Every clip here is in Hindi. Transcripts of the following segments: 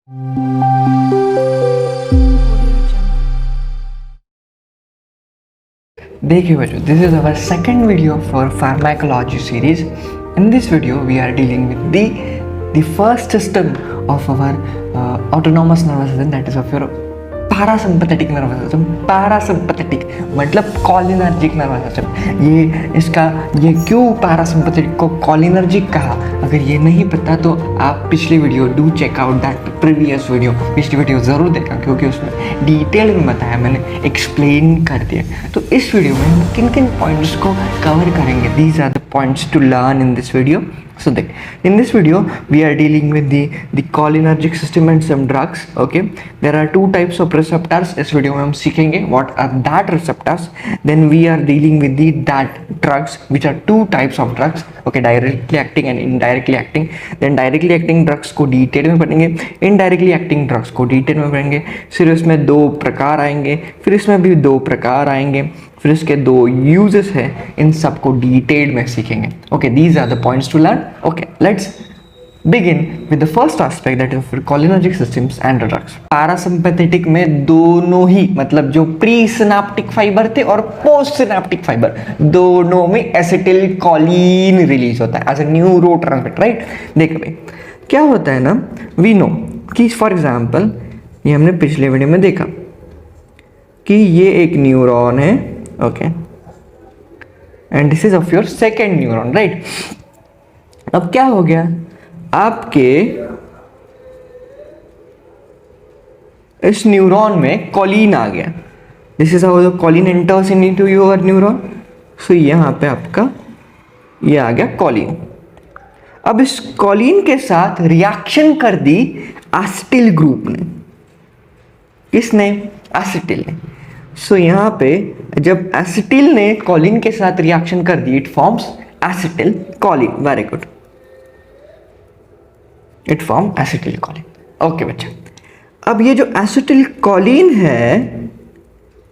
देखिए बच्चों, this is our second video for pharmacology series. In this video, we are dealing with the first system of our autonomous nervous system, that is of your parasympathetic nervous system. Parasympathetic मतलब cholinergic nervous system. ये क्यों parasympathetic को cholinergic कहा, अगर ये नहीं पता तो आप पिछली video do check out that previous video, पिछली वीडियो ज़रूर देखा क्योंकि उसमें डिटेल में बताया, मैंने एक्सप्लेन कर दिया. तो इस वीडियो में हम किन किन पॉइंट्स को कवर करेंगे, these are the points to learn in this video. So in this video we are dealing with the cholinergic system and some drugs. Okay, there are two types of receptors. इस वीडियो में हम सीखेंगे what are that receptors. Then we are dealing with that drugs, which are two types of drugs. Okay, directly acting and indirectly acting. Then directly acting drugs को डिटेल में पढ़ेंगे, indirectly acting drugs को डिटेल में पढ़ेंगे. फिर इसमें दो प्रकार आएंगे, फिर इसमें भी दो प्रकार आएंगे, फिर इसके दो यूजेस हैं, इन सब को डिटेल में सीखेंगे. Okay, these are the points to learn. Okay, let's begin with the first aspect, that is cholinergic systems and drugs. Parasympathetic में दोनों ही, मतलब जो प्री सिनेप्टिक फाइबर थे और पोस्ट सिनेप्टिक फाइबर, दोनों में एसिटिल कोलिन रिलीज होता है एज अ न्यूरोट्रांसमीटर. राइट, देखो भाई क्या होता है ना, वी नो कि फॉर एग्जाम्पल ये हमने पिछले वीडियो में देखा कि ये एक न्यूरॉन है. Okay, and this is of your second neuron. Right, अब क्या हो गया, आपके इस न्यूरॉन में कोलिन आ गया. This is how the choline enters into your neuron. So यहां पे आपका ये आ गया कोलिन. अब इस कोलिन के साथ रिएक्शन कर दी एसिटिल ग्रुप ने. किसने? एसिटिल ने. सो यहाँ पे जब एसिटिल ने कोलिन के साथ रिएक्शन कर दी, it forms acetyl choline. Very good, it form acetyl choline. Okay बच्चा, अब ये जो एसिटिल कोलिन है,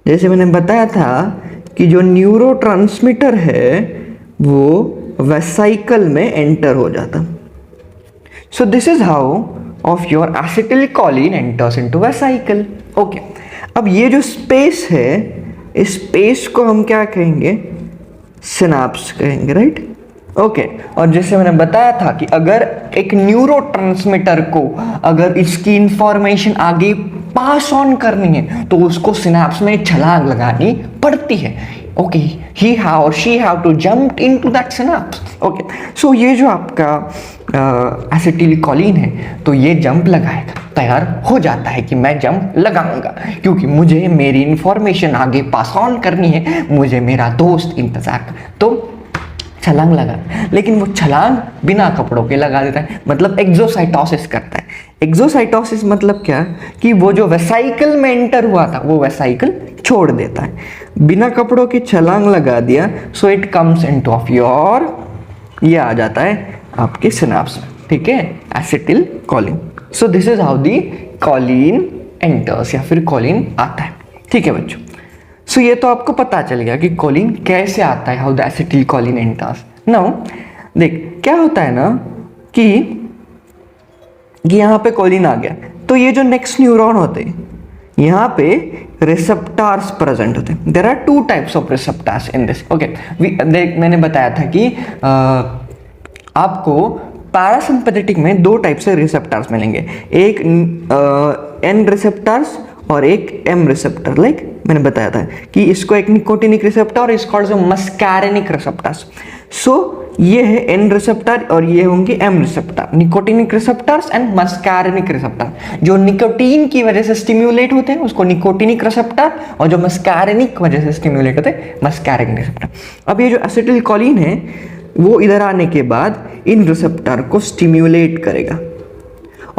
जैसे मैंने बताया था कि जो न्यूरोट्रांसमीटर है वो वेसाइकल में एंटर हो जाता. So this is how of your acetylcholine enters into vesicle. Okay, अब ये जो स्पेस है, इस स्पेस को हम क्या कहेंगे? सिनाप्स कहेंगे. Right, okay. और जैसे मैंने बताया था कि अगर एक न्यूरोट्रांसमीटर को अगर इसकी इंफॉर्मेशन आगे पास ऑन करनी है तो उसको सिनाप्स में छलांग लगानी पड़ती है. Okay, he or she have to jump into that synapse. Okay, so ये जो आपका एसिटिल कोलिन है तो ये जंप लगाएगा, तैयार हो जाता है कि मैं जंप लगाऊंगा क्योंकि मुझे मेरी इंफॉर्मेशन आगे पास ऑन करनी है, मुझे मेरा दोस्त इंतजार कर. तो छलांग लगा, लेकिन वो छलांग बिना कपड़ों के लगा देता है, मतलब एक्सोसाइटोसिस करता है. एक्सोसाइटोसिस मतलब क्या कि वो जो वेसाइकल में एंटर हुआ था वो वेसाइकल छोड़ देता है, बिना कपड़ों के छलांग लगा दिया. So it comes into of your, ये आ जाता है आपके सिनाप्स में. ठीक है, acetyl Colin. So this is how the choline enters, या फिर कोलिन आता है. ठीक है बच्चों, सो ये तो आपको पता चल गया कि कोलिन कैसे आता है, how the acetylcholine enters. Now देख क्या होता है ना कि यहाँ पे कोलिन आ गया, तो ये जो नेक्स्ट न्यूरॉन होते हैं यहाँ पे रिसेप्टर्स प्रेजेंट होते हैं. There are two types of receptors in this. Okay, देख मैंने बताया था कि आपको पैरासिम्पैथेटिक में दो टाइप से रिसेप्टर्स मिलेंगे, एक एन रिसेप्टर्स और एक एम रिसेप्टर. लाइक मैंने बताया था कि इसको एक निकोटिनिक रिसेप्टर और इसको मस्कैरेनिक रिसेप्टर्स. सो ये है एन रिसेप्टर और ये होंगे M receptor, nicotinic receptors and muscarinic receptor. जो निकोटीन की वजह से स्टिम्युलेट होते हैं उसको निकोटिनिक रिसेप्टर, और जो मस्कैरेनिक वजह से स्टिम्युलेट होते हैं मस्कैरेनिक रिसेप्टर. अब ये जो एसिटिल कोलिन है वो इधर आने के बाद इन रिसेप्टर को स्टिम्युलेट करेगा,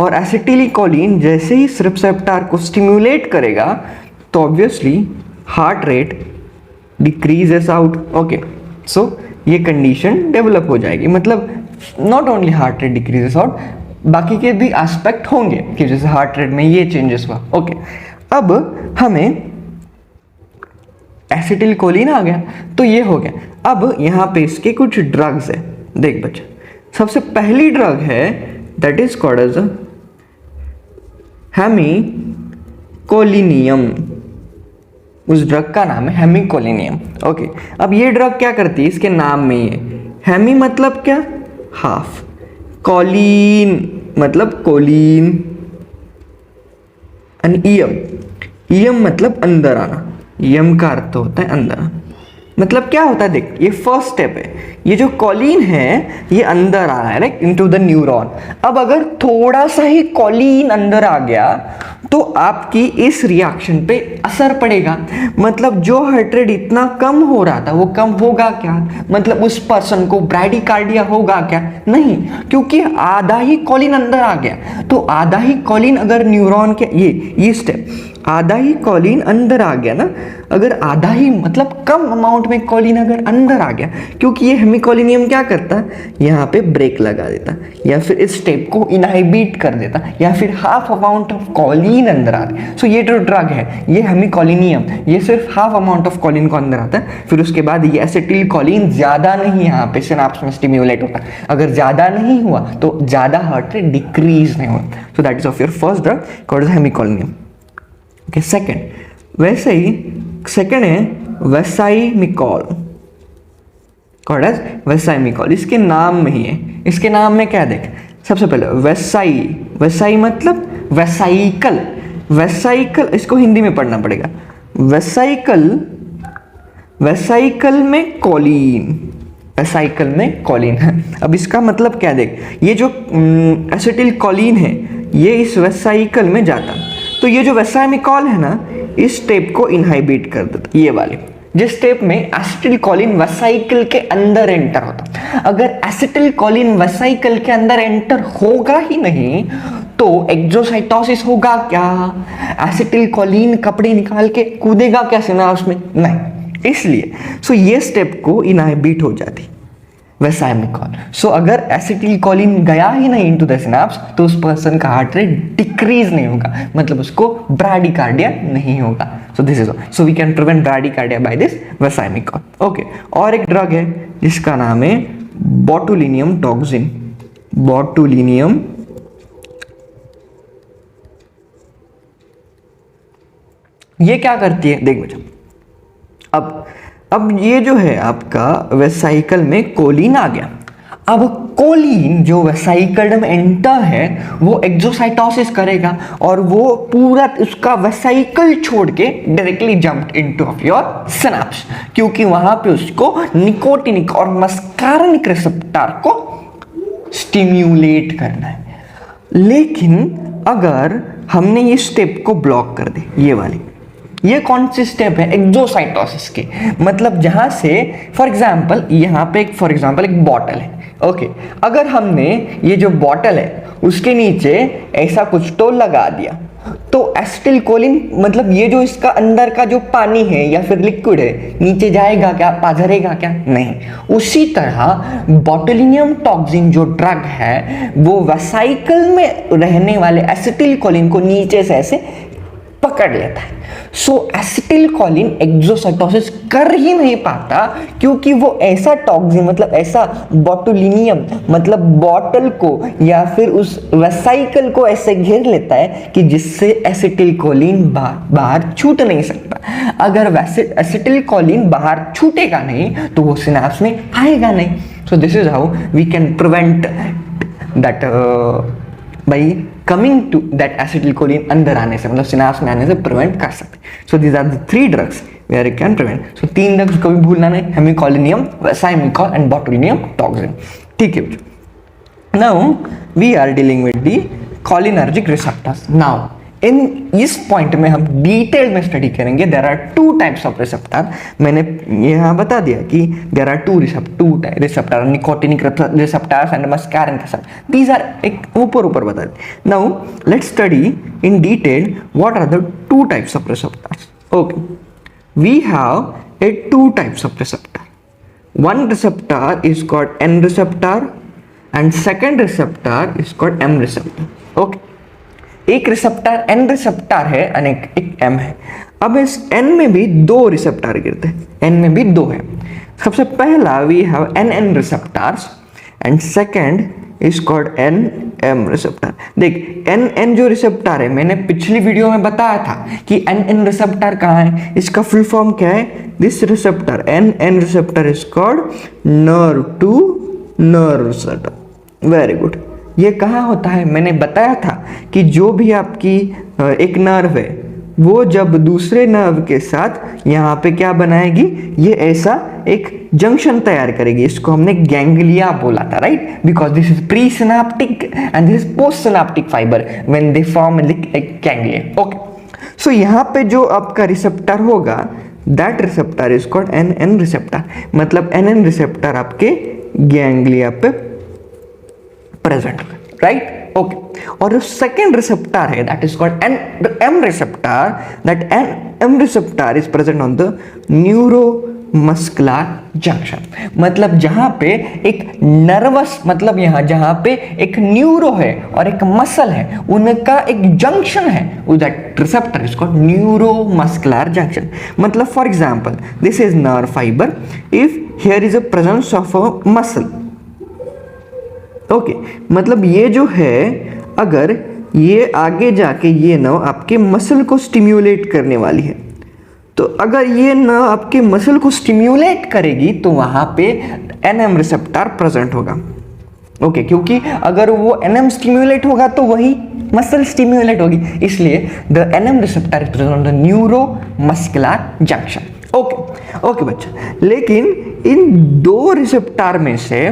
और एसिटिल कोलिन जैसे ही इस रिसेप्टर को स्टिम्युलेट करेगा तो obviously heart rate decreases out. Okay, so ये कंडीशन डेवलप हो जाएगी, मतलब not only heart rate decreases out, बाकी के भी एस्पेक्ट होंगे कि जैसे हार्ट रेट में ये चेंजेस हुआ. ओके, अब हमें एसिटिल कोलिन आ गया तो ये हो गया. अब यहाँ पे इसके कुछ ड्रग्स है. देख बच्चा, सबसे पहली ड्रग है दैट इज कॉल्ड एज हेमिकोलिनियम, उस ड्रग का नाम है हेमिकोलिनियम। ओके, अब ये ड्रग क्या करती है, इसके नाम में ही है। हेमी मतलब क्या, हाफ, कोलिन मतलब कोलिन, एंड ईएम, ईएम मतलब अंदर आना, ईएम का अर्थ होता है अंदर आना। मतलब क्या होता है, देख ये फर्स्ट स्टेप है, ये जो कॉलिन है ये अंदर आ रहा है राइट इनटू द न्यूरॉन। अब अगर थोड़ा सा ही कॉलिन अंदर आ गया तो आपकी इस रिएक्शन पे असर पड़ेगा। मतलब जो हार्ट रेट इतना कम हो रहा था वो कम होगा क्या, मतलब उस पर्सन को ब्रैडीकार्डिया होगा क्या, नहीं, क्योंकि आधा ही कॉलिन अंदर आ गया। तो आधा ही कॉलिन अगर न्यूरॉन के ये स्टेप, आधा ही कॉलिन अंदर आ गया ना, अगर आधा ही मतलब कम अमाउंट में कॉलिन अगर अंदर आ गया, क्योंकि ये हेमिकोलिनियम क्या करता है, यहाँ पे ब्रेक लगा देता या फिर इस स्टेप को इनहाइबिट कर देता, या फिर हाफ अमाउंट ऑफ कॉलिन अंदर आ रहा है। सो ये जो ड्रग है ये हेमिकोलिनियम, ये सिर्फ हाफ अमाउंट ऑफ कॉलिन को अंदर आता है, फिर उसके बाद ये एसिटिल कॉलिन ज्यादा नहीं यहाँ पे सिनाप्स में स्टिम्युलेट होता है। अगर ज्यादा नहीं हुआ तो ज्यादा हार्ट रेट डिक्रीज नहीं हुआ। So that is of your first drug called hemicholinium. Okay, second, वैसे ही सेकेंड है वेसाइमिकॉल, कॉल्ड एज वेसाइमिकॉल। इसके नाम में ही है, इसके नाम में क्या देख, सबसे पहले वेसाई, वेसाई मतलब वेसाइकल, वेसाइकल इसको हिंदी में पढ़ना पड़ेगा, वेसाइकल, वेसाइकल में कॉलिन, वेसाइकल में कॉलिन है। अब इसका मतलब क्या देख, ये जो एसिटिल कॉलिन है ये इस वेसाइकल में जाता, तो ये जो वेसाइमिकॉल है ना इस स्टेप को इनहाइबिट कर देता, ये वाले जिस स्टेप में एसिटिल कॉलिन वेसाइकल के अंदर एंटर होता। अगर एसिटिल कॉलिन वेसाइकल के अंदर एंटर होगा ही नहीं तो एक्सोसाइटोसिस होगा क्या, एसिटिल कॉलिन कपड़े निकाल के कूदेगा क्या सिनाप्स में, नहीं, इसलिए सो ये स्टेप को इनहाइबिट हो जाती वेसाइमिकॉल। सो अगर एसिटिल कॉलिन गया ही नहीं इनटू द सिनाप्स तो उस पर्सन का हार्ट रेट डिक्रीज नहीं होगा, मतलब उसको ब्रैडीकार्डिया नहीं होगा। So this is, so we can prevent bradycardia by this vesamicol. Okay, और एक ड्रग है जिसका नाम है बोटुलिनियम टॉक्सिन, बोटुलिनियम ये क्या करती है, देख बच्चों, अब ये जो है आपका वेसाइकल में कोलिन आ गया। अब कोलिन जो वेसाइकल में एंटर है वो एक्सोसाइटोसिस करेगा और वो पूरा उसका वेसाइकल छोड़ के directly jump into of your synapse, क्योंकि वहां पे उसको निकोटिनिक और मस्कार्निक रिसेप्टर को स्टिम्युलेट करना है। लेकिन अगर हमने ये स्टेप को ब्लॉक कर दे, ये वाली, ये कौन सी स्टेप है, एक्सोसाइटोसिस के, मतलब जहां से फॉर एग्जांपल यहाँ पे फॉर एग्जांपल एक बॉटल है। ओके, अगर हमने ये जो बॉटल है उसके नीचे ऐसा कुछ तो लगा दिया तो एसिटिल कोलिन मतलब ये जो इसका अंदर का जो पानी है या फिर लिक्विड है नीचे जाएगा क्या, पाझरेगा क्या, नहीं। उसी तरह बोटुलिनियम टॉक्सिन जो ड्रग है वो वेसाइकल में रहने वाले एसिटिल कोलिन को नीचे से ऐसे पकड़ लेता है। सो एसिटिल कोलिन एक्सोसाइटोसिस कर ही नहीं पाता क्योंकि वो ऐसा टॉक्सिन मतलब ऐसा बोटुलिनियम मतलब बॉटल को या फिर उस वेसाइकल को ऐसे घेर लेता है कि जिससे एसिटिल कोलिन बाहर छूट नहीं सकता। अगर वैसे एसिटिल कोलिन बाहर छूटेगा नहीं तो वो सिनाप्स में आएगा नहीं। So this is how we can prevent that by coming to that acetylcholine अंदर आने से, मतलब सिनाप्स में आने से प्रिवेंट कर सकते। So these are the 3 drugs where you can prevent. So 3 drugs कभी भूलना नहीं, हेमिकोलिनियम, वेसाइमिकॉल एंड बोटुलिनियम टॉक्सिन। ठीक है, now we are dealing with the cholinergic receptors. Now in इस पॉइंट में हम डिटेल में स्टडी करेंगे। There are 2 types of receptor. मैंने यहाँ बता दिया कि there are 2 receptor, nicotinic receptors and muscarine receptor. These are एक ऊपर बता दिए। Now let's study in detail what are the 2 types of receptors. Okay, we have a 2 types of receptor. One receptor is called N receptor and second receptor is called M receptor. Okay, एक रिसेप्टर N रिसेप्टर है और एक M है। अब इस N में भी 2 रिसेप्टर गिरते हैं, N में भी 2 है। सबसे पहला we have NN receptors and second is called N M receptor. देख एन एन जो रिसेप्टर है, मैंने पिछली वीडियो में बताया था कि एन एन रिसेप्टर कहाँ है, इसका फुल फॉर्म क्या है, this receptor N N receptor is called nerve to nerve receptor. Very good. ये कहाँ होता है, मैंने बताया था कि जो भी आपकी एक नर्व है वो जब दूसरे नर्व के साथ यहाँ पे क्या बनाएगी, ये ऐसा एक जंक्शन तैयार करेगी, इसको हमने गैंग्लिया बोला था, right, because this is pre synaptic and this is post synaptic fibre when they form एक गैंग्लिया। ओके, सो यहाँ पे जो आपका रिसेप्टर होगा that receptor is called N N receptor, मतलब एन एन रिसेप्टर आपके गैंग्लिया पे प्रेजेंट होगा, राइट। ओके, और जो सेकेंड रिसेप्टर है that is called N M receptor, that N M receptor is present on the neuromuscular junction, मतलब जहां पे एक नर्वस, मतलब यहाँ जहां पे एक न्यूरो है और एक मसल है, उनका एक जंक्शन है, that receptor is called neuromuscular junction. मतलब for example this is nerve fibre, if here is a presence of a muscle, okay, मतलब ये जो है अगर ये आगे जाके ये नर्व आपके मसल को स्टिम्युलेट करने वाली है, तो अगर ये नर्व आपके मसल को स्टिम्युलेट करेगी तो वहां पे एनएम रिसेप्टर प्रेजेंट होगा। ओके, क्योंकि अगर वो एनएम स्टिम्युलेट होगा तो वही मसल स्टिम्युलेट होगी, इसलिए the NM receptor is present on the neuromuscular junction. Okay okay बच्चा, लेकिन इन दो रिसेप्टर में से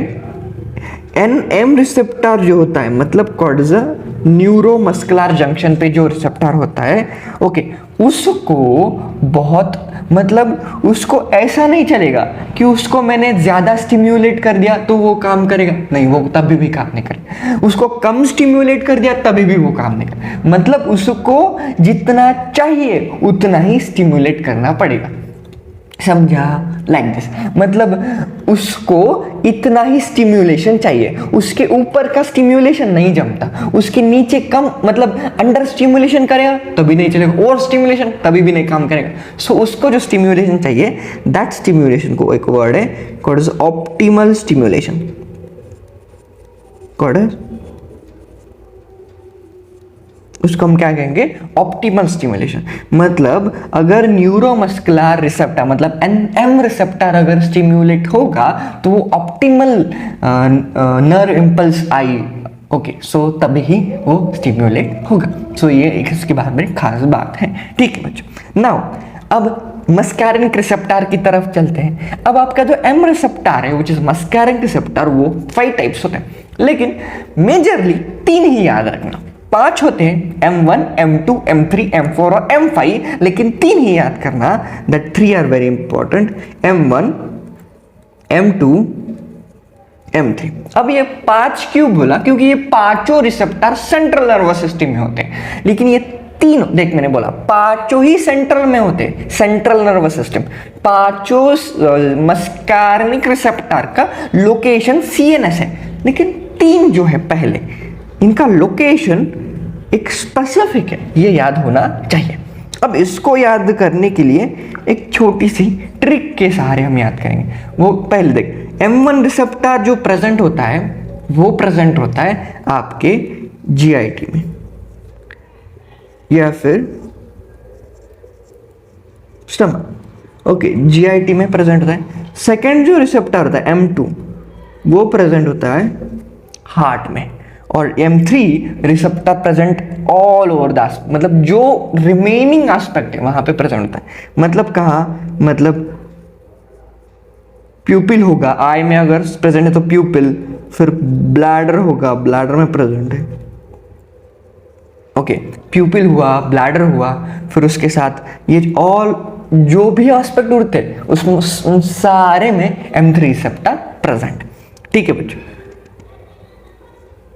एन एम रिसेप्टर जो होता है, मतलब कॉर्टिजा न्यूरोमस्कुलर जंक्शन पे जो रिसेप्टर होता है, ओके, उसको बहुत, मतलब उसको ऐसा नहीं चलेगा कि उसको मैंने ज्यादा स्टिम्युलेट कर दिया तो वो काम करेगा, नहीं, वो तभी भी काम नहीं करेगा, उसको कम स्टिम्युलेट कर दिया तभी भी वो काम नहीं करेगा, मतलब उसको जितना चाहिए उतना ही स्टिम्युलेट करना पड़ेगा, समझा, लाइक दिस, मतलब उसको इतना ही स्टिम्युलेशन चाहिए, उसके ऊपर का स्टिम्युलेशन नहीं जमता, उसके नीचे कम, मतलब अंडर स्टिम्युलेशन करेगा तभी नहीं चलेगा, और स्टिम्युलेशन तभी भी नहीं काम करेगा। सो उसको जो स्टिम्युलेशन चाहिए दैट स्टिम्युलेशन को एक वर्ड है called as optimal stimulation, called as, उसको हम क्या कहेंगे, ऑप्टिमल स्टिमुलेशन। मतलब अगर न्यूरोमस्कुलर रिसेप्टर, मतलब एनएम रिसेप्टर अगर स्टिम्युलेट होगा तो वो ऑप्टिमल नर्व इंपल्स आई, ओके, सो तभी ही वो स्टिम्युलेट होगा। सो ये एक इसके बाद में खास बात है, ठीक है बच्चों। नाउ अब मस्कैरिक रिसेप्टर की तरफ चलते हैं। अब आपका जो एम रिसेप्टर है विच इज मस्कैरिक रिसेप्टर, वो 5 टाइप्स होते हैं, लेकिन मेजरली 3 ही याद रखना। 5 होते हैं, M1, M2, M3, M4 और M5, लेकिन 3 ही याद करना, that 3 are very important, M1, M2, M3। अब ये 5 क्यों बोला, क्योंकि ये पांचों रिसेप्टर सेंट्रल नर्वस सिस्टम में होते हैं, लेकिन ये तीनों, देख मैंने बोला पांचों ही सेंट्रल में होते हैं, सेंट्रल नर्वस सिस्टम, पांचों मस्कैरिक रिसेप्टर का लोकेशन CNS है, लेकिन 3 जो है पहले, इनका लोकेशन एक स्पेसिफिक है, ये याद होना चाहिए। अब इसको याद करने के लिए एक छोटी सी ट्रिक के सहारे हम याद करेंगे। वो पहले देख, M1 रिसेप्टर जो प्रेजेंट होता है वो प्रेजेंट होता है आपके GIT में या फिर स्टमक, ओके, GIT में प्रेजेंट होता है। सेकेंड जो रिसेप्टर होता है M2, वो प्रेजेंट होता है हार्ट में, और M3 receptor present all over the, मतलब जो रिमेनिंग एस्पेक्ट है वहां पे प्रेजेंट होता है। मतलब कहाँ, मतलब प्यूपिल होगा, आई में अगर प्रेजेंट है तो प्यूपिल, फिर ब्लैडर होगा, ब्लैडर में प्रेजेंट है, ओके, प्यूपिल हुआ, ब्लैडर हुआ, फिर उसके साथ ये ऑल जो भी एस्पेक्ट उड़ते हैं उसमें उन सारे में M3 रिसेप्टर प्रेजेंट, ठीक है बच्चों।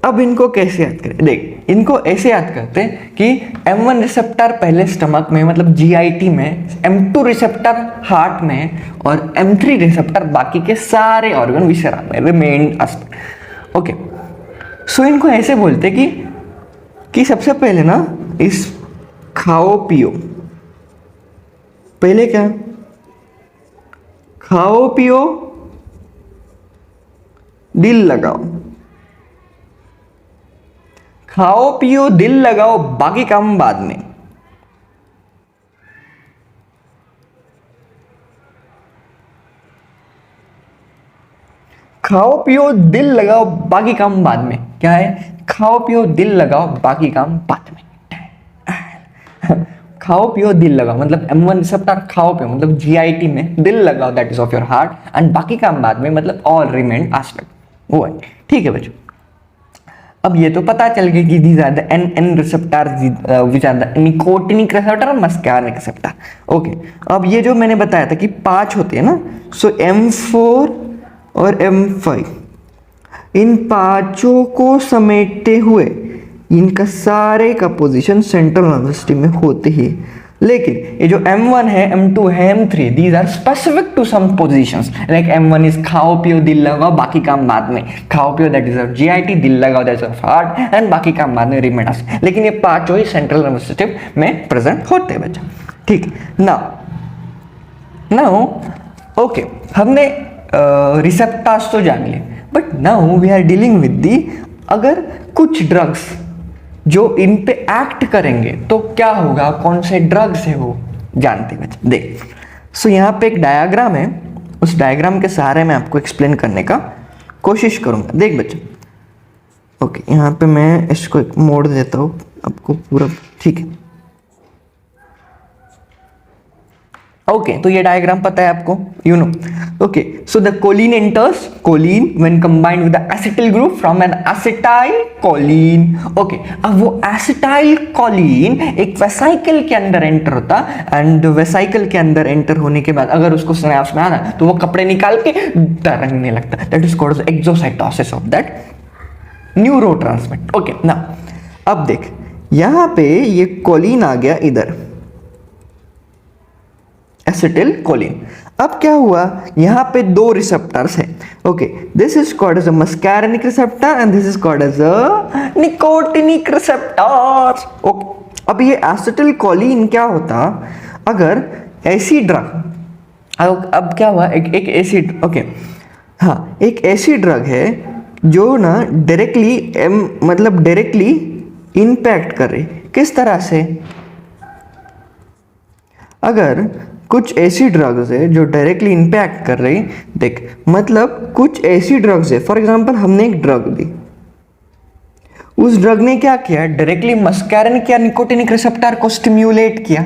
अब इनको कैसे याद करें, देख इनको ऐसे याद करते हैं कि M1 रिसेप्टर पहले स्टमक में, मतलब GIT में, M2 रिसेप्टर हार्ट में, और M3 रिसेप्टर बाकी के सारे ऑर्गन विसरा में, रिमेन एस्पेक्ट, ओके। सो इनको ऐसे बोलते कि सबसे पहले ना इस खाओ पियो, पहले क्या, खाओ पियो, दिल लगाओ, खाओ पियो दिल लगाओ बाकी काम बाद में। खाओ पियो दिल लगाओ बाकी काम बाद में। क्या है? खाओ पियो दिल लगाओ बाकी काम बाद में। खाओ पियो दिल लगाओ मतलब M1 रिसेप्टर, खाओ पियो मतलब GIT में, दिल लगाओ that is of your heart, and बाकी काम बाद में मतलब ऑल रिमेन एस्पेक्ट, वो है। ठीक है बच्चों, अब ये तो पता चल गया कि these are the N receptors which are the nicotinic receptor और muscarinic receptor। ओके, अब ये जो मैंने बताया था कि 5 होते हैं ना, सो M4 और M5, इन पांचों को समेटते हुए इनका सारे का पोजीशन सेंट्रल नर्वस सिस्टम में होते ही, लेकिन ये जो M1 है, M2 है, M3, these are specific to some positions. Like M1 is खाओ पियो दिल लगाओ बाकी काम बाद में, खाओ पियो दैट इज ऑफ GIT, दिल लगाओ that is of heart, and बाकी काम बाद में रिमेडस। लेकिन ये पांचों ही सेंट्रल नर्वस सिस्टम में प्रेजेंट होते हैं बच्चा। ठीक, नाउ ओके, हमने रिसेप्टर्स तो जान लिए, but now we are dealing with the, अगर कुछ ड्रग्स जो इन पे एक्ट करेंगे तो क्या होगा, कौन से ड्रग्स है वो जानते हैं बच्चे। देख, सो यहाँ पे एक डायग्राम है, उस डायग्राम के सहारे मैं आपको एक्सप्लेन करने का कोशिश करूंगा। देख बच्चे, ओके, यहाँ पे मैं इसको एक मोड़ देता हूँ आपको पूरा, ठीक है। ओके, तो ये डायग्राम पता है आपको, you know. Okay, so the choline enters, choline when combined with the acetyl group from an acetylcholine. Okay, अब वो एसिटाइल कोलिन एक वेसाइकल के अंदर एंटर होता, एंड वेसाइकल के अंदर एंटर होने के बाद अगर उसको सिनेप्स में आना तो वो कपड़े निकाल के तरंगने लगता, that is called exocytosis of that neurotransmitter. Okay, ना अब देख, यहां पे ये कोलिन आ गया इधर, एसिटिल कोलिन। अब क्या हुआ, यहां पे दो रिसेप्टर्स हैं। Okay, this is called as a muscarinic receptor and this is called as a nicotinic receptors. Okay, अब ये एसिटिल कोलिन क्या होता, अगर ऐसी ड्रग, अब क्या हुआ, एक एसिड, ओके हाँ, एक ऐसी ड्रग है जो ना डायरेक्टली मतलब डायरेक्टली इंपैक्ट कर रही, किस तरह से, अगर कुछ ऐसी ड्रग्स है जो डायरेक्टली इंपैक्ट कर रही, देख मतलब कुछ ऐसी ड्रग्स है, फॉर एग्जांपल हमने एक ड्रग दी, उस ड्रग ने क्या किया, डायरेक्टली मस्कैरिनिक या निकोटिनिक रिसेप्टर को स्टिम्युलेट किया।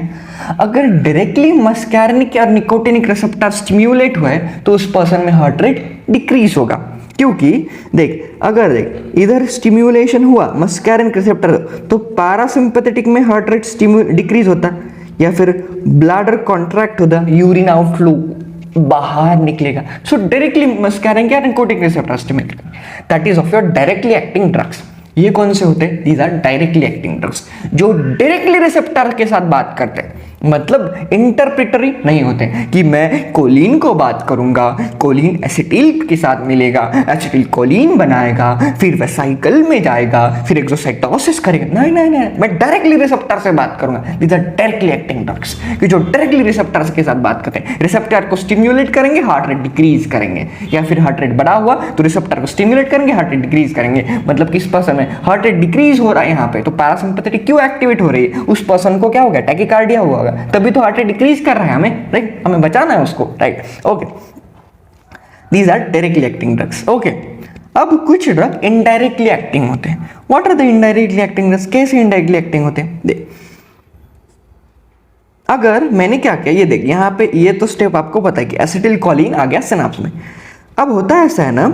अगर डायरेक्टली मस्कैरिनिक या निकोटिनिक रिसेप्टर स्टिम्युलेट हुए तो उस पर्सन में हार्ट रेट डिक्रीज होगा, क्योंकि देख, अगर देख इधर स्टिम्युलेशन हुआ मस्कैरिनिक रिसेप्टर तो पैरासिम्पैथेटिक में हार्ट रेट डिक्रीज होता, या फिर ब्लैडर कॉन्ट्रैक्ट होता, यूरिन आउटफ्लो बाहर निकलेगा। सो डायरेक्टली मस्कैरिनिक या nicotinic receptor stimulate, that is of your directly acting drugs. ये कौन से होते हैं, these are directly acting drugs, जो डायरेक्टली रिसेप्टर के साथ बात करते हैं, मतलब इंटरप्रिटरी नहीं होते कि मैं कोलिन को बात करूंगा, कोलिन एसिटिल के साथ मिलेगा, एसिटिल कोलिन बनाएगा, फिर वेसाइकल में जाएगा, फिर एक्सोसाइटोसिस करेगा, नहीं नहीं नहीं, मैं डायरेक्टली रिसेप्टर से बात करूंगा। These are directly acting drugs, कि जो डायरेक्टली रिसेप्टर के साथ बात करते हैं, रिसेप्टर को स्टिम्युलेट करेंगे, हार्ट रेट डिक्रीज करेंगे, या फिर हार्ट रेट बढ़ा हुआ तो रिसेप्टर को स्टिम्युलेट करेंगे, हार्ट रेट डिक्रीज करेंगे। मतलब किस पर्सन में हार्ट रेट डिक्रीज हो रहा है यहाँ पे, तो पैरासिम्पैथेटिक क्यों एक्टिवेट हो रही है, उस पर्सन को क्या हो गया, टैकीकार्डिया हुआ होगा, तभी तो हार्ट रेट डिक्रीज कर रहा है हमें, राइट, हमें बचाना है उसको, right. Okay, these are directly acting drugs. Okay, अब कुछ ड्रग इनडायरेक्टली एक्टिंग होते हैं। What are the indirectly acting drugs, कैसे इनडायरेक्टली एक्टिंग होते हैं, देख, अगर मैंने क्या किया, ये देख, यहाँ पे ये तो स्टेप आपको पता है कि एसिटिल कोलिन आ गया सिनाप्स में। अब होता है ऐसा है ना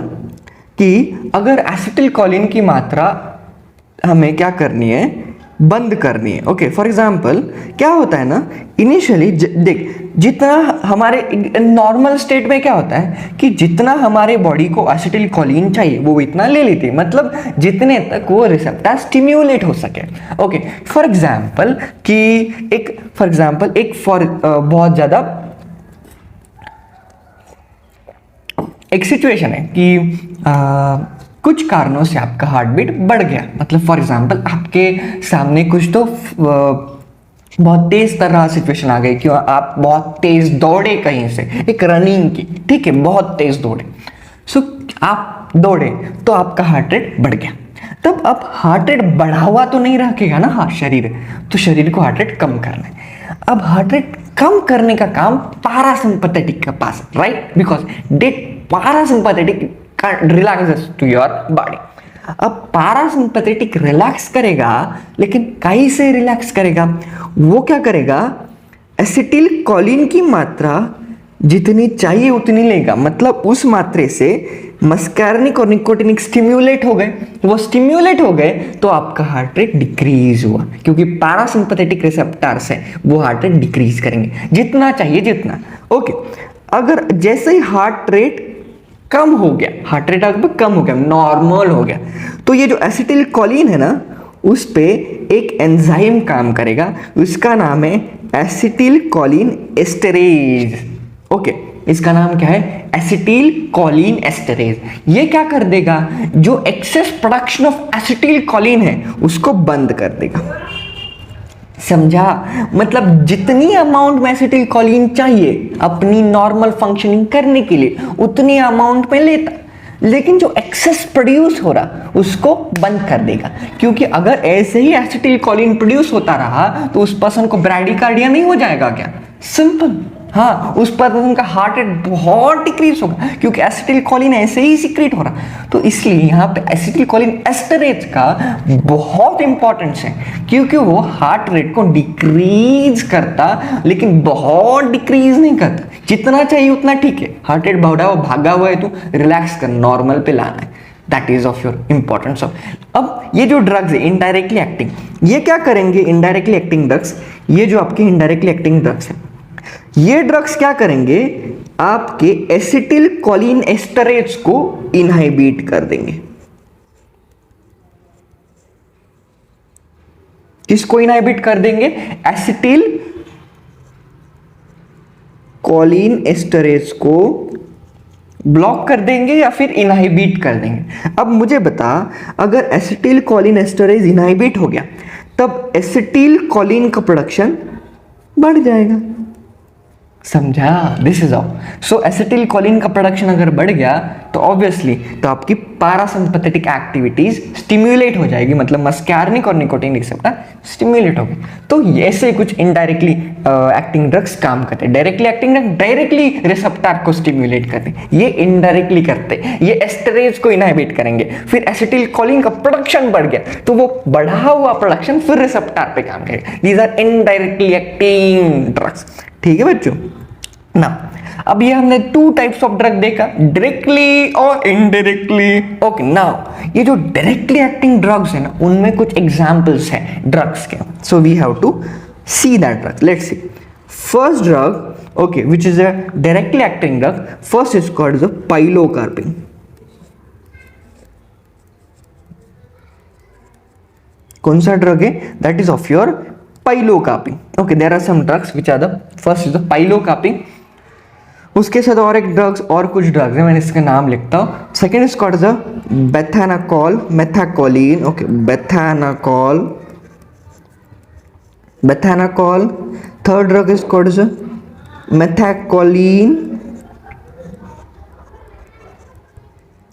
कि अगर एसिटिल कोलिन की मात्रा हमें क्या करनी है, बंद करनी है। ओके, फॉर एग्जाम्पल क्या होता है ना, इनिशियली देख, जितना हमारे नॉर्मल स्टेट में क्या होता है कि जितना हमारे बॉडी को एसिटिल कोलिन चाहिए वो इतना ले लेती है, मतलब जितने तक वो रिसेप्टर स्टिम्युलेट हो सके। ओके, फॉर एग्जाम्पल बहुत ज़्यादा एक सिचुएशन है कि कुछ कारणों से आपका हार्ट बीट बढ़ गया, मतलब फॉर एग्जांपल आपके सामने कुछ तो बहुत तेज तरह सिचुएशन आ गई कि आप बहुत तेज दौड़े कहीं से, एक रनिंग की, ठीक है, बहुत तेज दौड़े, सो आप दौड़े तो आपका हार्ट रेट बढ़ गया। तब अब हार्ट रेट बढ़ा हुआ तो नहीं रखेगा ना हाँ शरीर, तो शरीर को हार्ट रेट कम करना है। अब हार्ट रेट कम करने का काम पैरासिम्पैथेटिक के पास, right, because that parasympathetic relaxes to your body. अब पैरासिम्पैथेटिक रिलैक्स करेगा, लेकिन कैसे रिलैक्स करेगा? वो क्या करेगा, एसिटिल कोलिन की मात्रा जितनी चाहिए उतनी लेगा, मतलब उस मात्रे से मस्कैर्निक और निकोटिनिक स्टिम्युलेट हो गए। वो स्टिम्युलेट हो गए तो आपका हार्ट रेट डिक्रीज हुआ, क्योंकि पैरासिम्पैथेटिक रिसेप्टर्स है वो हार्ट रेट डिक्रीज करेंगे जितना चाहिए जितना। ओके, अगर जैसे ही हार्ट रेट कम हो गया, हार्ट रेट अगर कम हो गया, नॉर्मल हो गया, तो ये जो एसिटिल कोलिन है ना, उस पे एक एंजाइम काम करेगा, उसका नाम है एसिटिल कोलिन एस्टरेज। ओके, इसका नाम क्या है? Acetyl Colin esterase. ये क्या कर देगा, जो excess production of acetylcholine है उसको बंद कर देगा। समझा? मतलब जितनी अमाउंट में एसिटिल कोलिन चाहिए अपनी नॉर्मल फंक्शनिंग करने के लिए उतनी अमाउंट में लेता, लेकिन जो एक्सेस प्रोड्यूस हो रहा उसको बंद कर देगा। क्योंकि अगर ऐसे ही एसिटिल कोलिन प्रोड्यूस होता रहा तो उस पर्सन को ब्रैडिकार्डिया नहीं हो जाएगा क्या? सिंपल। हाँ, उस पर्सन का हार्ट रेट बहुत डिक्रीज होगा, क्योंकि एसिटिल कोलिन ऐसे ही सीक्रेट हो रहा। तो इसलिए यहाँ पे एसिटिल कोलिन एस्टरेज का बहुत इंपॉर्टेंस है, क्योंकि वो हार्ट रेट को डिक्रीज करता, लेकिन बहुत डिक्रीज नहीं करता। जितना चाहिए उतना ठीक है। हार्ट रेट बढ़ा हुआ भागा हुआ है तो रिलैक्स कर, नॉर्मल पे लाना है। That is of your importance of. अब ये जो ड्रग्स है इनडायरेक्टली एक्टिंग, ये क्या करेंगे? इनडायरेक्टली एक्टिंग ड्रग्स, ये जो आपके इनडायरेक्टली एक्टिंग ड्रग्स है, ये ड्रग्स क्या करेंगे? आपके एसिटिल कोलिन एस्टरेज को इनहाइबिट कर देंगे। किसको इनहाइबिट कर देंगे? एसिटिल कोलिन एस्टरेज को ब्लॉक कर देंगे या फिर इनहाइबिट कर देंगे। अब मुझे बता, अगर एसिटिल कोलिन एस्टरेज इनहाइबिट हो गया तब एसिटिल कोलिन का प्रोडक्शन बढ़ जाएगा। समझा? This is all. So acetylcholine का प्रोडक्शन अगर बढ़ गया तो ऑब्वियसली तो आपकी पैरासिम्पैथेटिक एक्टिविटीज स्टिम्युलेट हो जाएगी, मतलब मस्कैर्निक और निकोटिनिक रिसेप्टर स्टिम्युलेट हो गए। तो ऐसे कुछ इनडायरेक्टली एक्टिंग ड्रग्स काम करते हैं। Directly acting drug directly receptor को स्टिम्युलेट करते हैं, ये इनडायरेक्टली करते हैं। ये एस्टरेज को इनहिबिट करेंगे, फिर एसिटिल कोलिन का प्रोडक्शन बढ़ गया तो वो बढ़ा हुआ प्रोडक्शन फिर रिसेप्टर पे काम करेगा। These are indirectly acting drugs. ठीक है बच्चों? ना अब ये हमने टू टाइप्स ऑफ ड्रग देखा, डायरेक्टली और इनडायरेक्टली। ओके, नाउ ये जो डायरेक्टली एक्टिंग ड्रग्स है ना, उनमें कुछ एग्जांपल्स हैं ड्रग्स के। So we have to see that drug. Let's see first drug, okay, which is a directly acting drug. First is called the pilocarpine. कौन सा ड्रग है? That is of your pilocarpine. Okay, there are some drugs which are the first is the pilocarpine. उसके साथ और एक ड्रग्स और कुछ ड्रग्स है, मैंने इसका नाम लिखता हूँ। Second is called the bethanechol, methacholine. Okay, bethanechol, bethanechol. Third drug is called the methacholine,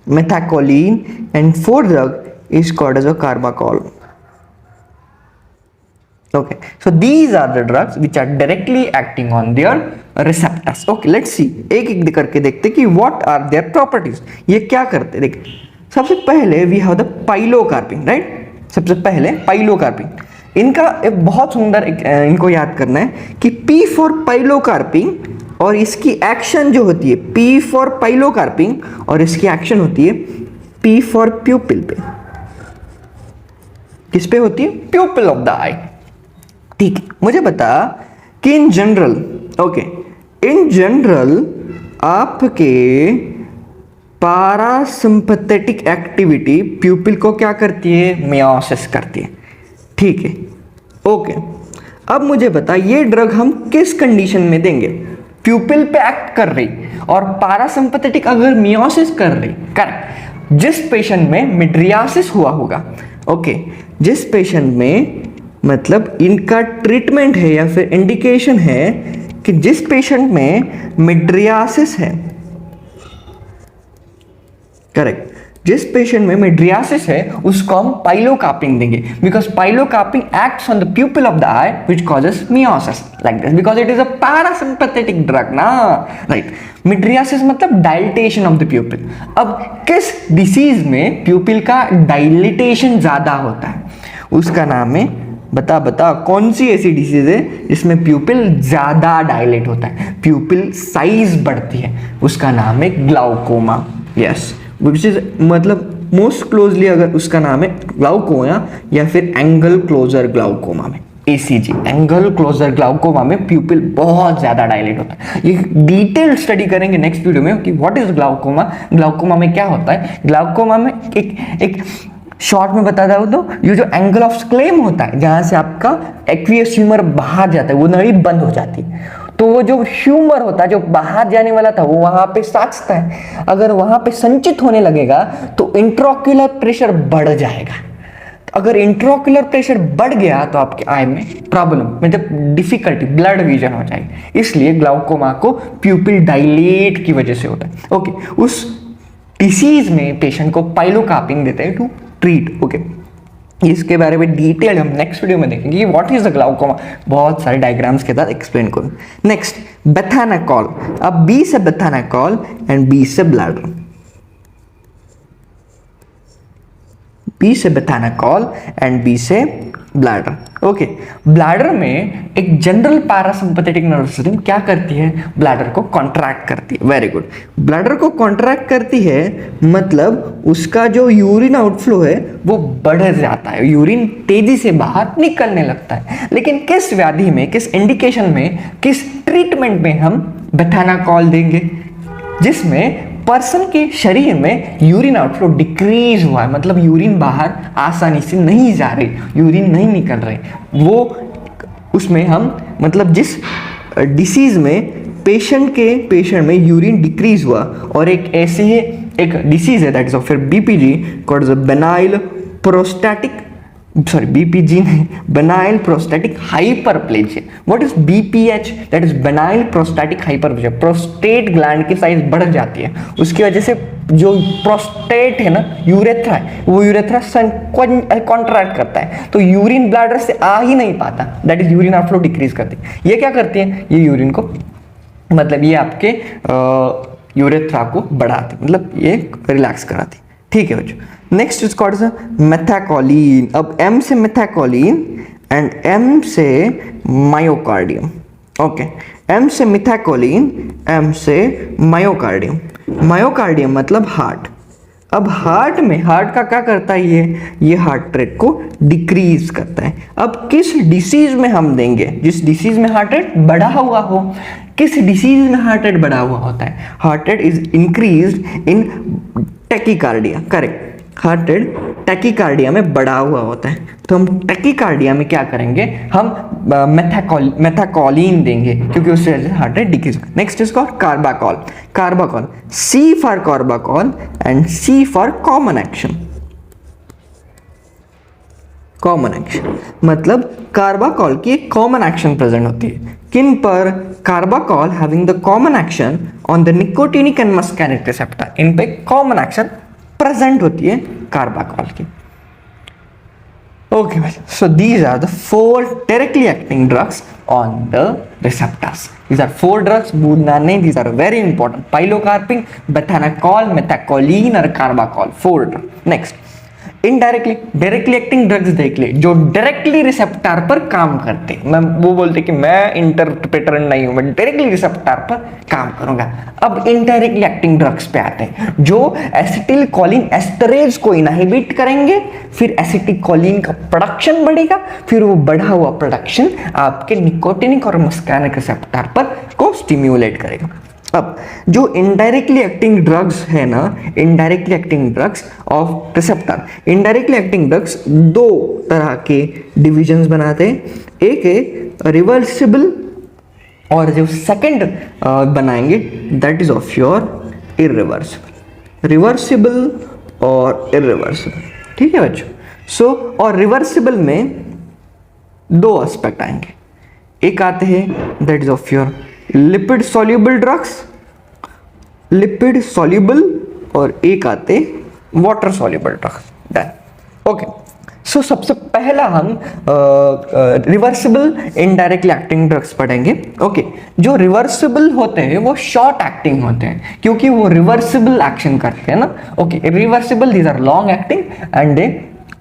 methacholine, and fourth drug is called as a carbachol. Okay, so these are the drugs which are directly acting on their receptors. Okay, let's see, एक एक करके देखते कि what are their properties, ये क्या करते। देख, सबसे पहले we have the pilocarpine, right? सबसे पहले पाइलोकार्पिन, इनका एक बहुत सुंदर इनको याद करना है कि P for पाइलोकार्पिन और इसकी एक्शन जो होती है P for पाइलोकार्पिन और इसकी एक्शन होती है P for प्यूपिल पे। किस पे होती है? प्यूपिल ऑफ द आई। ठीक है, मुझे बता कि in general, okay, in general आपके पैरासिम्पैथेटिक एक्टिविटी प्यूपिल को क्या करती है? मियोसिस करती है। ठीक है, ओके। अब मुझे बता ये ड्रग हम किस कंडीशन में देंगे? प्यूपिल पे एक्ट कर रही और पैरासिम्पैथेटिक अगर मियोसिस कर रही, करेक्ट, जिस पेशेंट में मिड्रियासिस हुआ होगा, ओके, जिस पेशेंट में मतलब इनका ट्रीटमेंट है या फिर इंडिकेशन है कि जिस पेशेंट में मिड्रियासिस है, करेक्ट, जिस पेशेंट में मिड्रियासिस है उसको हम पाइलोकार्पिन देंगे, because pilocarpine acts on the प्यूपिल of the I which causes meiosis like this, because it is a parasympathetic drug ना, राइट। मिड्रियासिस मतलब डायलिटेशन ऑफ द प्यूपिल। अब किस डिसीज में प्यूपिल का डायलिटेशन ज्यादा होता है, उसका नाम है, बता कौन सी ऐसी डिसीज है जिसमें प्यूपिल ज्यादा डायलेट होता है, प्यूपिल साइज बढ़ती है, उसका नाम है ग्लाउकोमा। यस, विच इज मतलब मोस्ट क्लोजली अगर उसका नाम है ग्लाउकोमा या फिर एंगल क्लोजर ग्लाउकोमा में, ACG, एंगल क्लोजर ग्लाउकोमा में प्यूपिल बहुत ज्यादा डायलेट होता है। ये डिटेल स्टडी करेंगे नेक्स्ट वीडियो में कि व्हाट इज ग्लाउकोमा, ग्लाउकोमा में क्या होता है। ग्लाउकोमा में एक शॉर्ट में बता दूं तो ये जो एंगल ऑफ स्क्लेम होता है, जहां से आपका एक्वियस ह्यूमर बाहर जाता है, वो नली बंद हो जाती है, तो वो जो ह्यूमर होता है जो बाहर जाने वाला था वो वहां पे साचता है। अगर वहां पे संचित होने लगेगा तो इंट्राओक्युलर प्रेशर बढ़ जाएगा। अगर इंट्राओक्युलर प्रेशर बढ़ गया तो आपके आई में प्रॉब्लम, मतलब डिफिकल्टी, ब्लड विजन हो जाएगी। इसलिए ग्लाउकोमा को प्यूपिल डायलेट की वजह से होता है। ओके, उस डिसीज में पेशेंट को पाइलोकार्पिन देते हैं टू ट्रीट। ओके, इसके बारे में डिटेल हम नेक्स्ट वीडियो में देखेंगे कि व्हाट इज द ग्लाउकोमा, बहुत सारे डायग्राम्स के साथ एक्सप्लेन करूँ। नेक्स्ट, बेथानाकॉल। अब बी से बेथानाकॉल एंड बी से ब्लैडर, बी से बेथानाकॉल एंड बी से ब्लैडर। ओके, ब्लैडर में एक जनरल पैरासिम्पैथेटिक नर्वस सिस्टम क्या करती है, ब्लैडर को कॉन्ट्रैक्ट करती है। वेरी गुड, ब्लैडर को कॉन्ट्रैक्ट करती है मतलब उसका जो यूरिन आउटफ्लो है वो बढ़ जाता है, यूरिन तेजी से बाहर निकलने लगता है। लेकिन किस व्याधि में, किस इंडिकेशन में, किस ट्रीटमेंट में हम बेथानाकॉल देंगे, जिसमें पर्सन के शरीर में यूरिन आउटफ्लो डिक्रीज हुआ है, मतलब यूरिन बाहर आसानी से नहीं जा रही, यूरिन नहीं निकल रही, वो उसमें हम मतलब जिस डिसीज में पेशेंट में यूरिन डिक्रीज हुआ, और एक ऐसे ही एक डिसीज है that is of BPG called benign prostatic, sorry BPG नहीं, benign prostatic hyperplasia. What is BPH, that is benign prostatic hyperplasia. Prostate gland की साइज बढ़ जाती है, उसकी वजह से जो प्रोस्टेट है ना, यूरेथ्रा है, वो यूरेथ्रा कॉन्ट्रैक्ट करता है, तो यूरिन ब्लैडर से आ ही नहीं पाता, that is urine outflow decrease करती है। ये क्या करती है, ये यूरिन को, मतलब ये आपके यूरेथ्रा को बढ़ाती, मतलब ये रिलैक्स कराती। ठीक है बच्चों, नेक्स्ट इज कॉल्ड मेथाकोलिन। अब M से मेथाकोलिन एंड M से मायोकार्डियम। ओके, M से मेथाकोलिन, M से मायोकार्डियम। मायोकार्डियम मतलब हार्ट। अब हार्ट में, हार्ट का क्या करता है, ये हार्ट रेट को डिक्रीज करता है। अब किस डिसीज में हम देंगे, जिस डिसीज में हार्ट रेट बढ़ा हुआ हो। किस डिसीज में हार्ट रेट बढ़ा हुआ होता है, heart rate is increased in tachycardia. Correct, heart rate tachycardia में बढ़ा हुआ होता है, तो हम टैकीकार्डिया में क्या करेंगे, हम मेथाकोलिन देंगे, क्योंकि उससे वजह से heart rate decrease. Next is called carbachol. Carbachol, C for carbachol and C for common action. Common action मतलब कार्बाकॉल की एक कॉमन एक्शन प्रेजेंट होती है। किन पर, carbachol having the common action on the nicotinic and muscarinic receptor, इन पे कॉमन एक्शन प्रेजेंट होती है कार्बाकॉल की। ओके भाई, so these are the 4 directly acting drugs on the receptors. These are 4 drugs, भूलना नहीं, these are very important. Pilocarpine, bethanechol, methacholine और carbachol, 4 drug. Next, indirectly, directly acting drugs देख ले, जो डायरेक्टली रिसेप्टर पर काम करते। मैं वो बोलते कि मैं इंटरप्रेटर नहीं हूं, मैं डायरेक्टली रिसेप्टर पर काम करूंगा। अब इनडायरेक्टली एक्टिंग ड्रग्स पे आते हैं, जो एसिटिल कोलिन एस्टरेज को इनहिबिट करेंगे, फिर एसिटिल कोलिन का प्रोडक्शन बढ़ेगा, फिर वो बढ़ा हुआ प्रोडक्शन आपके निकोटिनिक और मस्कैनिक रिसेप्टर पर को स्टिम्युलेट करेगा। अब जो इनडायरेक्टली एक्टिंग ड्रग्स है ना, indirectly acting drugs of receptor, indirectly acting drugs 2 तरह के डिविजन्स बनाते हैं। एक है रिवर्सिबल, और जो सेकंड बनाएंगे that is of your irreversible. Reversible और इरिवर्सिबल, ठीक है बच्चों। सो और रिवर्सिबल में 2 एस्पेक्ट आएंगे, एक आते हैं that is of your lipid soluble drugs, lipid soluble, और एक आते water soluble drugs. Done. Okay, so सबसे पहला हम रिवर्सिबल इनडायरेक्टली एक्टिंग ड्रग्स पढ़ेंगे। ओके, जो रिवर्सिबल होते हैं वो शॉर्ट एक्टिंग होते हैं क्योंकि वो रिवर्सिबल एक्शन करते हैं ना। Okay, reversible these are long acting and they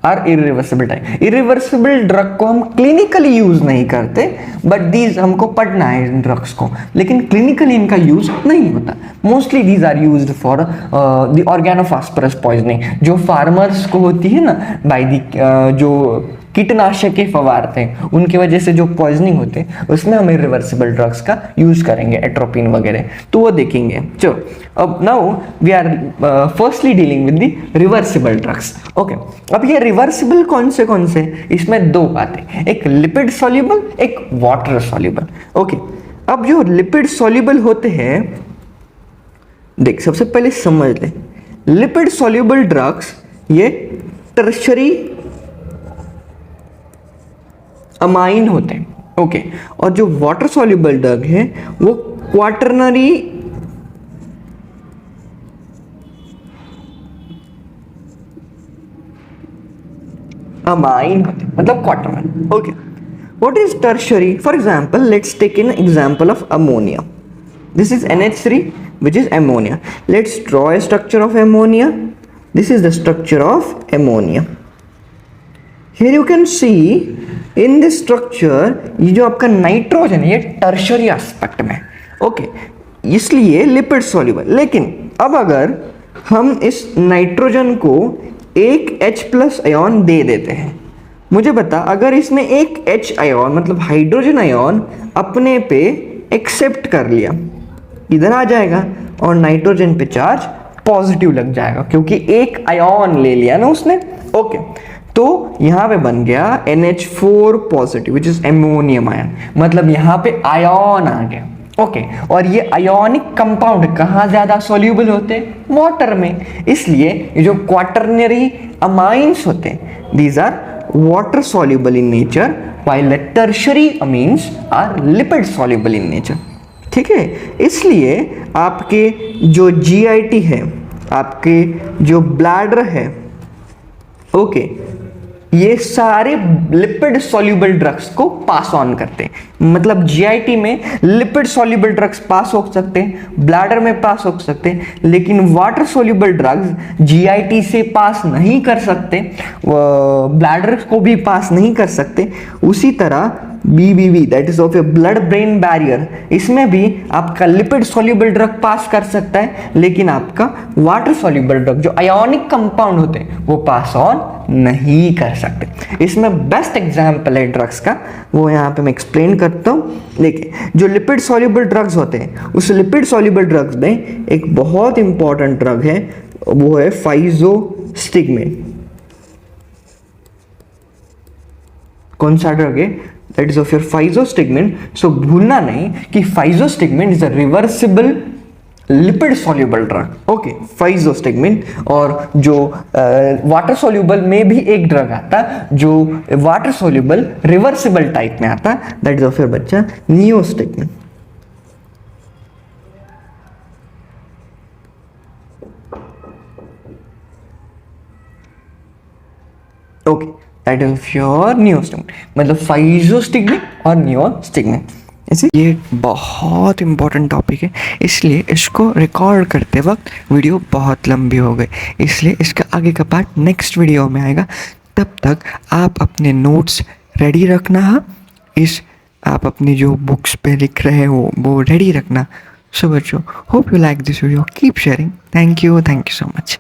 are irreversible type. Irreversible drug को हम क्लिनिकली यूज नहीं करते, बट दीज हमको पढ़ना है इन ड्रग्स को, लेकिन क्लिनिकली इनका यूज नहीं होता। Mostly these are used for the organophosphorus poisoning, जो फार्मर्स को होती है ना बाय द जो कीटनाशक के फवारते हैं उनकी वजह से जो पॉइजनिंग होते हैं, उसमें हम इरिवर्सिबल ड्रग्स का यूज करेंगे, एट्रोपिन वगैरह, तो वो देखेंगे। चलो, अब now we are firstly dealing with the reversible drugs. Okay, अब ये रिवर्सिबल कौन से, इसमें दो बातें, एक लिपिड सॉल्युबल, एक वाटर सॉल्युबल। ओके, अब जो लिपिड सॉल्युबल होते हैं, देख सबसे पहले समझ ले, लिपिड सॉल्युबल ड्रग्स ये टर्शरी अमाइन होते हैं। ओके, और जो वाटर सॉल्युबल ड्रग है वो क्वाटरनरी अमाइन होते हैं, मतलब quaternary. Okay, what is tertiary? For example, let's take an example of ammonia. This is NH3, which is ammonia. Let's draw a structure of ammonia. This is the structure of ammonia. Here you can see in this structure, ये जो आपका नाइट्रोजन है ये टर्शरी एस्पेक्ट में, ओके, इसलिए लिपिड सॉल्युबल। लेकिन अब अगर हम इस नाइट्रोजन को एक H+ आयन दे देते हैं, मुझे बता, अगर इसने एक H आयन मतलब हाइड्रोजन आयन अपने पे एक्सेप्ट कर लिया, इधर आ जाएगा और नाइट्रोजन पे चार्ज पॉजिटिव लग जाएगा क्योंकि एक आयन ले लिया ना उसने। ओके, तो यहां पे बन गया NH4 positive which is ammonium ion, मतलब यहां पे आयन आ गया। ओके, और ये आयोनिक कंपाउंड कहाँ ज्यादा सॉल्यूबल होते हैं? वाटर में। इसलिए ये जो क्वाटरनरी अमाइंस होते हैं, these are water soluble in nature, while the tertiary amines are lipid soluble in nature। ठीक है, इसलिए आपके जो GIT है, आपके जो ब्लैडर है, ओके, ये सारे लिपिड सॉल्युबल ड्रग्स को पास ऑन करते हैं। मतलब GIT में लिपिड सॉल्युबल ड्रग्स पास हो सकते हैं, ब्लैडर में पास हो सकते हैं, लेकिन वाटर सॉल्युबल ड्रग्स GIT से पास नहीं कर सकते, ब्लैडर को भी पास नहीं कर सकते। उसी तरह BBB, that is of A blood brain barrier, इसमें भी आपका लिपिड सॉल्युबल ड्रग पास कर सकता है, लेकिन आपका वाटर सॉल्युबल ड्रग जो आयोनिक कंपाउंड होते हैं वो पास ऑन नहीं कर सकते। इसमें बेस्ट एग्जांपल है ड्रग्स का, वो यहाँ पे मैं एक्सप्लेन करता हूँ। देखिए, जो लिपिड सॉल्युबल ड्रग्स होते हैं, उस लिपिड सॉल्युबल ड्रग्स में एक बहुत इंपॉर्टेंट ड्रग है, वो है फाइजोस्टिग्मेन। कौन सा ड्रग है? That is of your physostigmine. So भूलना नहीं कि physostigmine is a reversible lipid soluble drug. Okay, physostigmine. और जो वाटर सॉल्युबल में भी एक ड्रग आता है जो वाटर सॉल्युबल रिवर्सिबल टाइप में आता है, दैट इज ऑफ योर बच्चा neostigmine. Okay, that is of your neostigmine, मतलब फाइजोस्टिग्मेन और नियोस्टिग्मेन। ऐसे ये बहुत इंपॉर्टेंट टॉपिक है, इसलिए इसको रिकॉर्ड करते वक्त वीडियो बहुत लंबी हो गई, इसलिए इसका आगे का पार्ट नेक्स्ट वीडियो में आएगा। तब तक आप अपने नोट्स रेडी रखना। आप अपनी जो बुक्स पे लिख रहे हो वो रेडी रखना। सो बच्चों, hope you like this video, keep sharing. Thank you so much.